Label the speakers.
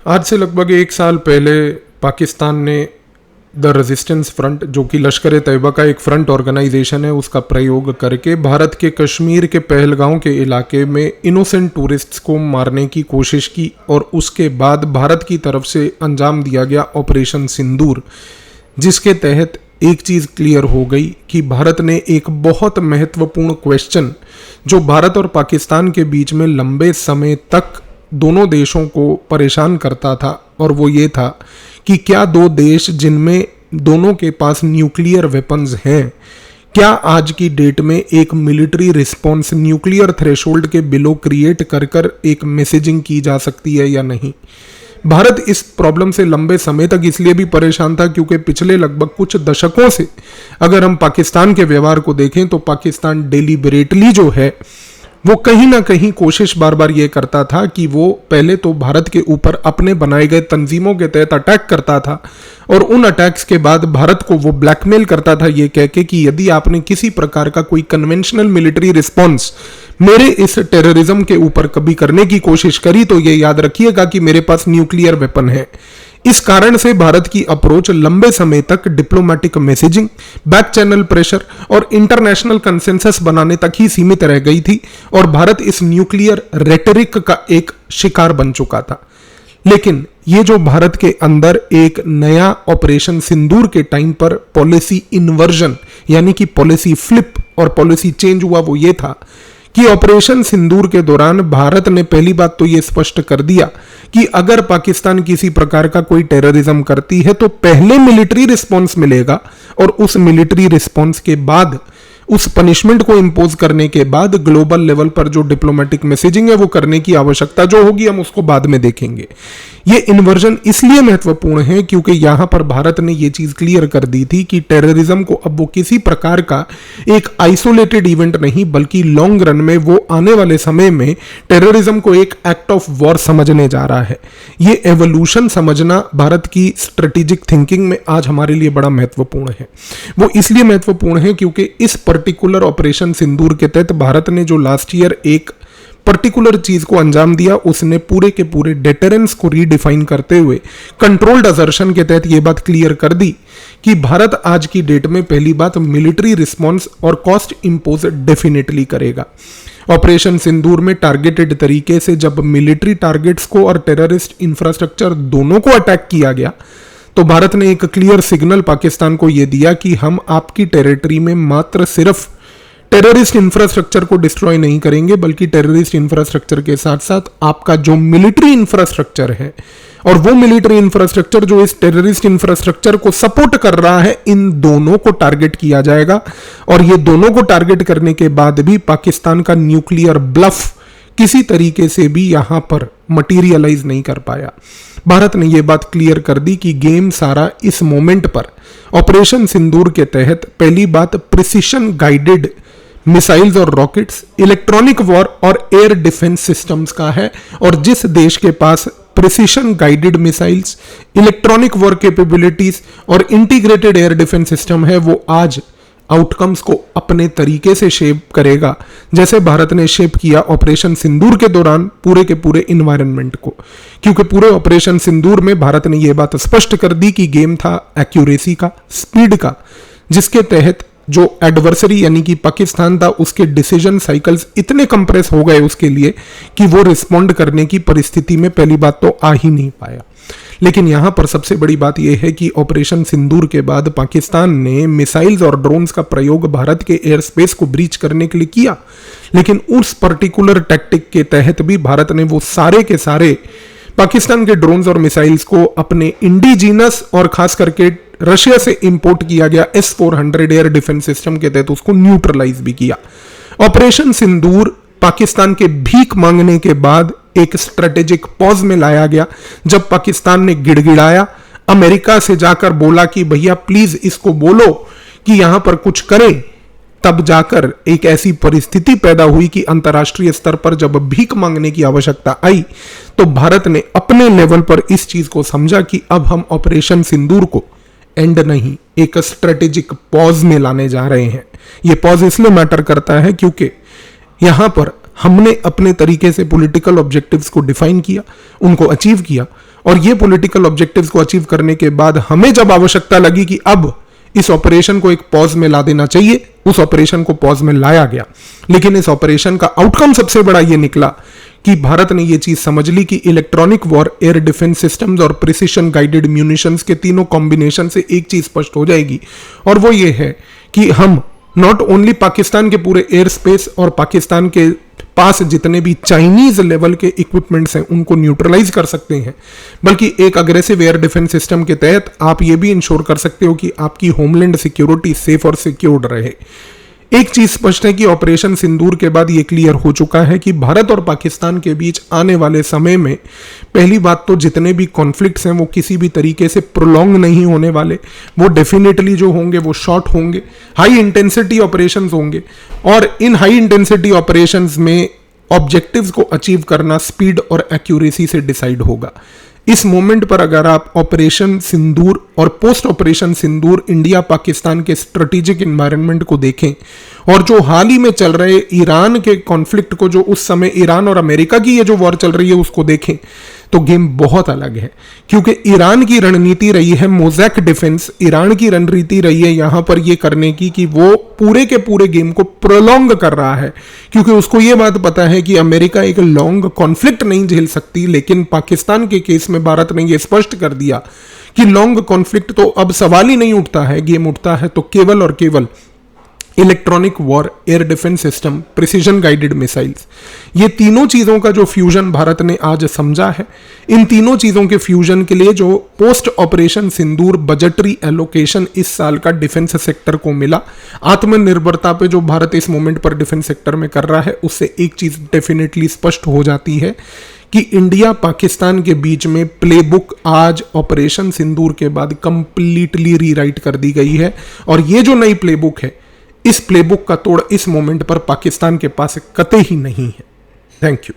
Speaker 1: आज से लगभग एक साल पहले पाकिस्तान ने द रेजिस्टेंस फ्रंट, जो कि लश्कर तैयबा का एक फ्रंट ऑर्गेनाइजेशन है, उसका प्रयोग करके भारत के कश्मीर के पहलगांव के इलाके में इनोसेंट टूरिस्ट्स को मारने की कोशिश की और उसके बाद भारत की तरफ से अंजाम दिया गया ऑपरेशन सिंदूर, जिसके तहत एक चीज़ क्लियर हो गई कि भारत ने एक बहुत महत्वपूर्ण क्वेश्चन जो भारत और पाकिस्तान के बीच में लंबे समय तक दोनों देशों को परेशान करता था, और वो ये था कि क्या दो देश जिनमें दोनों के पास न्यूक्लियर वेपन्स हैं, क्या आज की डेट में एक मिलिट्री रिस्पॉन्स न्यूक्लियर थ्रेशोल्ड के बिलो क्रिएट कर कर एक मैसेजिंग की जा सकती है या नहीं। भारत इस प्रॉब्लम से लंबे समय तक इसलिए भी परेशान था क्योंकि पिछले लगभग कुछ दशकों से अगर हम पाकिस्तान के व्यवहार को देखें तो पाकिस्तान डेलिबरेटली जो है वो कहीं ना कहीं कोशिश बार बार ये करता था कि वो पहले तो भारत के ऊपर अपने बनाए गए तंजीमों के तहत अटैक करता था, और उन अटैक्स के बाद भारत को वो ब्लैकमेल करता था ये कह के कि यदि आपने किसी प्रकार का कोई कन्वेंशनल मिलिट्री रिस्पॉन्स मेरे इस टेररिज्म के ऊपर कभी करने की कोशिश करी तो ये याद रखिएगा कि मेरे पास न्यूक्लियर वेपन है। इस कारण से भारत की अप्रोच लंबे समय तक diplomatic messaging, back channel pressure और इंटरनेशनल कंसेंसस बनाने तक ही सीमित रह गई थी, और भारत इस न्यूक्लियर रेटरिक का एक शिकार बन चुका था। लेकिन ये जो भारत के अंदर एक नया ऑपरेशन सिंदूर के टाइम पर पॉलिसी इन्वर्जन यानी कि पॉलिसी फ्लिप और पॉलिसी चेंज हुआ, वो ये था कि ऑपरेशन सिंदूर के दौरान भारत ने पहली बात तो ये स्पष्ट कर दिया कि अगर पाकिस्तान किसी प्रकार का कोई टेररिज्म करती है तो पहले मिलिट्री रिस्पॉन्स मिलेगा, और उस मिलिट्री रिस्पॉन्स के बाद उस पनिशमेंट को इंपोज करने के बाद ग्लोबल लेवल पर जो डिप्लोमेटिक मैसेजिंग है वो करने की आवश्यकता जो होगी हम उसको बाद में देखेंगे। ये इन्वर्जन इसलिए महत्वपूर्ण है क्योंकि यहां पर भारत ने ये चीज क्लियर कर दी थी कि टेररिज्म को अब वो किसी प्रकार का एक आइसोलेटेड इवेंट नहीं बल्कि लॉन्ग रन में वो आने वाले समय में टेररिज्म को एक एक्ट ऑफ वॉर समझने जा रहा है। ये एवोल्यूशन समझना भारत की स्ट्रेटेजिक थिंकिंग में आज हमारे लिए बड़ा महत्वपूर्ण है। वो इसलिए महत्वपूर्ण है क्योंकि इस पर्टिकुलर ऑपरेशन सिंदूर के तहत भारत ने जो लास्ट ईयर एक पर्टिकुलर चीज को अंजाम दिया, उसने पूरे के पूरे डेटरेंस को रीडिफाइन करते हुए कंट्रोल्ड असर्शन के तहत यह बात क्लियर कर दी कि भारत आज की डेट में पहली बात मिलिट्री रिस्पॉन्स और कॉस्ट इंपोज डेफिनेटली करेगा। ऑपरेशन सिंदूर में टारगेटेड तरीके से जब मिलिट्री टारगेट्स को और टेररिस्ट इंफ्रास्ट्रक्चर दोनों को अटैक किया गया तो भारत ने एक क्लियर सिग्नल पाकिस्तान को यह दिया कि हम आपकी टेरिटरी में मात्र सिर्फ टेररिस्ट इंफ्रास्ट्रक्चर को डिस्ट्रॉय नहीं करेंगे बल्कि टेररिस्ट इंफ्रास्ट्रक्चर के साथ साथ आपका जो मिलिट्री इंफ्रास्ट्रक्चर है और वो मिलिट्री इंफ्रास्ट्रक्चर जो इस टेररिस्ट इंफ्रास्ट्रक्चर को सपोर्ट कर रहा है, इन दोनों को टारगेट किया जाएगा। और ये दोनों को टारगेट करने के बाद भी पाकिस्तान का न्यूक्लियर ब्लफ किसी तरीके से भी यहां पर मटीरियलाइज नहीं कर पाया। भारत ने यह बात क्लियर कर दी कि गेम सारा इस मोमेंट पर ऑपरेशन सिंदूर के तहत पहली बात प्रिसिशन गाइडेड मिसाइल्स और रॉकेट्स, इलेक्ट्रॉनिक वॉर और एयर डिफेंस सिस्टम्स का है। और जिस देश के पास precision guided missiles, electronic war capabilities और इंटीग्रेटेड एयर डिफेंस सिस्टम है, वो आज आउटकम्स को अपने तरीके से शेप करेगा, जैसे भारत ने शेप किया ऑपरेशन सिंदूर के दौरान पूरे के पूरे इन्वायरमेंट को। क्योंकि पूरे ऑपरेशन सिंदूर में भारत ने यह बात स्पष्ट कर दी कि गेम था एक्यूरेसी का, स्पीड का, जिसके तहत जो एडवर्सरी यानी कि पाकिस्तान था उसके डिसीजन साइकिल्स इतने कंप्रेस हो गए उसके लिए कि वो रिस्पॉन्ड करने की परिस्थिति में पहली बात तो आ ही नहीं पाया। लेकिन यहां पर सबसे बड़ी बात यह है कि ऑपरेशन सिंदूर के बाद पाकिस्तान ने मिसाइल्स और ड्रोन्स का प्रयोग भारत के एयर स्पेस को ब्रीच करने के लिए किया, लेकिन उस पर्टिकुलर टैक्टिक के तहत भी भारत ने वो सारे के सारे पाकिस्तान के ड्रोन्स और मिसाइल्स को अपने इंडिजीनस और खास करके रशिया से इंपोर्ट किया गया S-400 एयर डिफेंस सिस्टम के तहत उसको न्यूट्रलाइज भी किया। ऑपरेशन सिंदूर पाकिस्तान के भीख मांगने के बाद एक स्ट्रेटेजिक पॉज में लाया गया, जब पाकिस्तान ने गिड़गिड़ाया, अमेरिका से जाकर बोला कि भैया प्लीज इसको बोलो कि यहां पर कुछ करें, तब जाकर एक ऐसी परिस्थिति पैदा हुई कि अंतर्राष्ट्रीय स्तर पर जब भीख मांगने की आवश्यकता आई तो भारत ने अपने लेवल पर इस चीज को समझा कि अब हम ऑपरेशन सिंदूर को एंड नहीं, एक स्ट्रेटेजिक पॉज में लाने जा रहे हैं। यह पॉज इसलिए मैटर करता है क्योंकि यहां पर हमने अपने तरीके से पॉलिटिकल ऑब्जेक्टिव्स को डिफाइन किया, उनको अचीव किया, और ये पॉलिटिकल ऑब्जेक्टिव्स को अचीव करने के बाद हमें जब आवश्यकता लगी कि अब इस ऑपरेशन को एक पॉज में ला देना चाहिए, उस ऑपरेशन को पॉज में लाया गया। लेकिन इस ऑपरेशन का आउटकम सबसे बड़ा ये निकला कि भारत ने ये चीज समझ ली कि electronic war, air defence systems और प्रिसिशन गाइडेड म्यूनिशंस के तीनों कॉम्बिनेशन से एक चीज स्पष्ट हो जाएगी, और वो ये है कि हम नॉट ओनली पाकिस्तान के पूरे एयर स्पेस और पाकिस्तान के पास जितने भी चाइनीज लेवल के इक्विपमेंट्स हैं उनको न्यूट्रलाइज कर सकते हैं, बल्कि एक अग्रेसिव एयर डिफेंस सिस्टम के तहत आप ये भी इंश्योर कर सकते हो कि आपकी होमलैंड सिक्योरिटी सेफ और सिक्योर्ड रहे। एक चीज स्पष्ट है कि ऑपरेशन सिंदूर के बाद ये क्लियर हो चुका है कि भारत और पाकिस्तान के बीच आने वाले समय में पहली बात तो जितने भी कॉन्फ्लिक्ट्स हैं वो किसी भी तरीके से प्रोलॉन्ग नहीं होने वाले, वो डेफिनेटली जो होंगे वो शॉर्ट होंगे, हाई इंटेंसिटी ऑपरेशंस होंगे, और इन हाई इंटेंसिटी ऑपरेशंस में ऑब्जेक्टिव्स को अचीव करना स्पीड और एक्यूरेसी से डिसाइड होगा। इस मोमेंट पर अगर आप ऑपरेशन सिंदूर और पोस्ट ऑपरेशन सिंदूर इंडिया पाकिस्तान के स्ट्रेटेजिक एनवायरनमेंट को देखें और जो हाल ही में चल रहे ईरान के कॉन्फ्लिक्ट को, जो उस समय ईरान और अमेरिका की ये जो वॉर चल रही है उसको देखें, तो गेम बहुत अलग है। क्योंकि ईरान की रणनीति रही है मोज़ैक डिफेंस, ईरान की रणनीति रही है यहां पर ये करने की कि वो पूरे के पूरे गेम को प्रोलॉन्ग कर रहा है, क्योंकि उसको ये बात पता है कि अमेरिका एक लॉन्ग कॉन्फ्लिक्ट नहीं झेल सकती। लेकिन पाकिस्तान के केस में भारत ने ये स्पष्ट कर दिया कि लॉन्ग कॉन्फ्लिक्ट तो अब सवाल ही नहीं उठता है, गेम उठता है तो केवल और केवल electronic war, air defence system, precision guided missiles. ये तीनों चीजों का जो फ्यूजन भारत ने आज समझा है, इन तीनों चीजों के फ्यूजन के लिए जो पोस्ट ऑपरेशन सिंदूर बजटरी एलोकेशन इस साल का डिफेंस सेक्टर को मिला, आत्मनिर्भरता पे जो भारत इस मोमेंट पर डिफेंस सेक्टर में कर रहा है, उससे एक चीज डेफिनेटली स्पष्ट हो जाती है कि इंडिया पाकिस्तान के बीच में प्लेबुक आज ऑपरेशन सिंदूर के बाद कंप्लीटली रीराइट कर दी गई है। और ये जो नई प्लेबुक है, इस प्लेबुक का तोड़ इस मोमेंट पर पाकिस्तान के पास कतई ही नहीं है। Thank you.